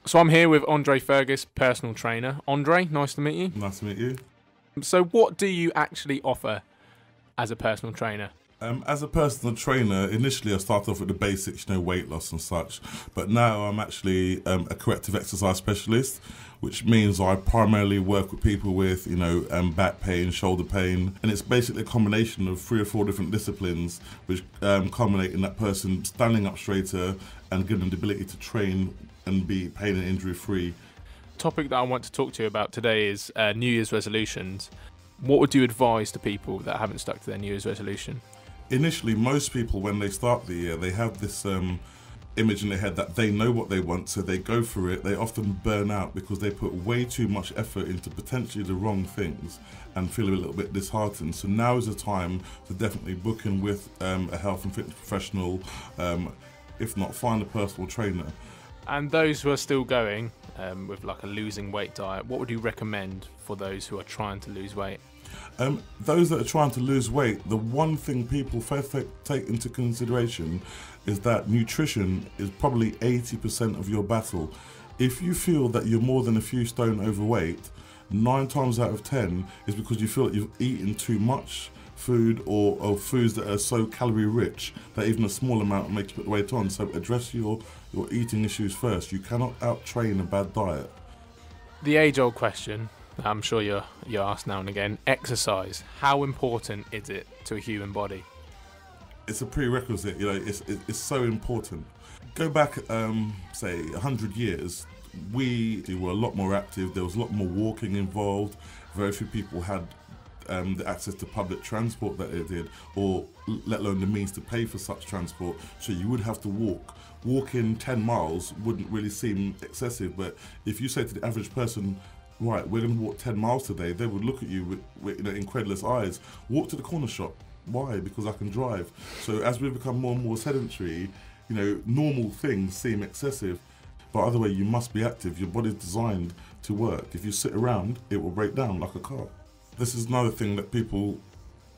So I'm here with Andre Fergus, personal trainer. Andre, nice to meet you. Nice to meet you. So what do you actually offer as a personal trainer? As a personal trainer, initially I started off with the basics, weight loss and such. But now I'm actually a corrective exercise specialist, which means I primarily work with people with, back pain, shoulder pain. And it's basically a combination of 3 or 4 different disciplines, which culminate in that person standing up straighter and giving them the ability to train and be pain and injury free. Topic that I want to talk to you about today is New Year's resolutions. What would you advise to people that haven't stuck to their New Year's resolution? Initially, most people, when they start the year, they have this image in their head that they know what they want, so they go for it. They often burn out because they put way too much effort into potentially the wrong things and feel a little bit disheartened. So now is the time to definitely book in with a health and fitness professional, if not, find a personal trainer. And those who are still going with like a losing weight diet, what would you recommend for those who are trying to lose weight? Those that are trying to lose weight, the one thing people take into consideration is that nutrition is probably 80% of your battle. If you feel that you're more than a few stone overweight, 9 times out of 10 is because you feel that you've eaten too much food or foods that are so calorie rich that even a small amount makes you put the weight on. So address your eating issues first. You cannot out-train a bad diet. The age-old question, I'm sure you're asked now and again, exercise. How important is it to a human body? It's a prerequisite, it's so important. Go back, say, 100 years, we were a lot more active, there was a lot more walking involved, very few people had the access to public transport that they did, or let alone the means to pay for such transport, so you would have to walk. Walking 10 miles wouldn't really seem excessive, but if you say to the average person, right, we're going to walk 10 miles today, they would look at you with incredulous eyes. Walk to the corner shop. Why? Because I can drive. So as we become more and more sedentary, normal things seem excessive. But either way, you must be active. Your body's designed to work. If you sit around, it will break down like a car. This is another thing that people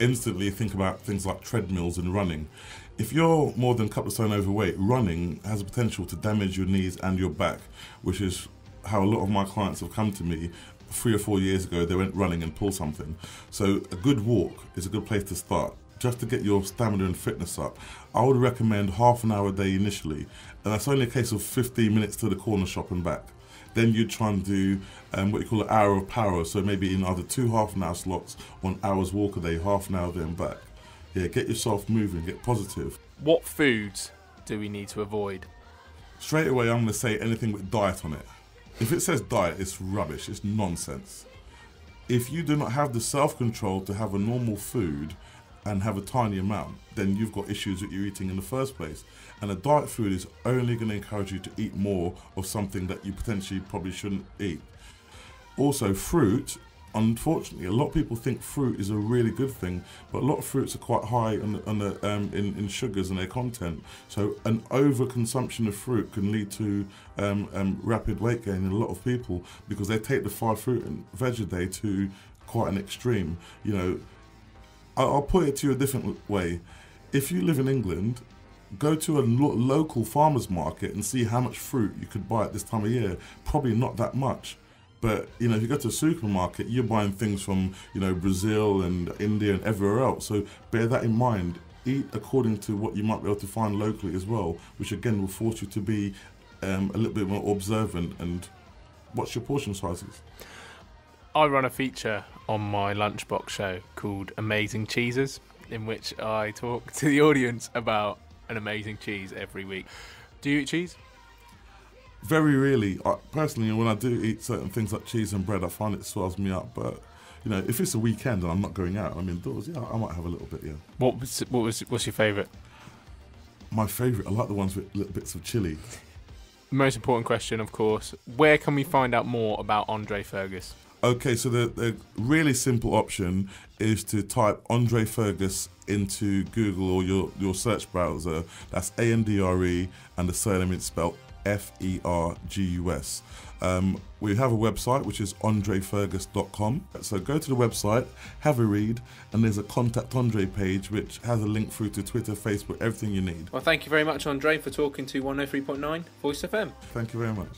instantly think about, things like treadmills and running. If you're more than a couple of stone overweight, running has the potential to damage your knees and your back, which is how a lot of my clients have come to me. 3 or 4 years ago, they went running and pulled something. So a good walk is a good place to start. Just to get your stamina and fitness up, I would recommend half an hour a day initially, and that's only a case of 15 minutes to the corner shop and back. Then you'd try and do what you call an hour of power, so maybe in either 2 half-an-hour slots or an hour's walk a day, half an hour there and back. Yeah, get yourself moving, get positive. What foods do we need to avoid? Straight away, I'm going to say anything with diet on it. If it says diet, it's rubbish, it's nonsense. If you do not have the self-control to have a normal food and have a tiny amount, then you've got issues with your eating in the first place. And a diet food is only going to encourage you to eat more of something that you potentially probably shouldn't eat. Also, fruit, unfortunately, a lot of people think fruit is a really good thing, but a lot of fruits are quite high in sugars and their content. So an overconsumption of fruit can lead to rapid weight gain in a lot of people because they take the 5 fruit and veg a day to quite an extreme. I'll put it to you a different way. If you live in England, go to a local farmer's market and see how much fruit you could buy at this time of year. Probably not that much. But, if you go to a supermarket, you're buying things from, Brazil and India and everywhere else. So bear that in mind. Eat according to what you might be able to find locally as well, which again will force you to be a little bit more observant and watch your portion sizes. I run a feature on my lunchbox show called Amazing Cheeses, in which I talk to the audience about an amazing cheese every week. Do you eat cheese? Very rarely. Personally, when I do eat certain things like cheese and bread, I find it swells me up. But, if it's a weekend and I'm not going out, I'm indoors, yeah, I might have a little bit, yeah. What's your favourite? My favourite, I like the ones with little bits of chilli. Most important question, of course, where can we find out more about Andre Fergus? Okay, so the really simple option is to type Andre Fergus into Google or your search browser. That's Andre, and the surname is spelled Fergus. We have a website which is andrefergus.com. So go to the website, have a read, and there's a Contact Andre page which has a link through to Twitter, Facebook, everything you need. Well, thank you very much, Andre, for talking to 103.9 Voice FM. Thank you very much.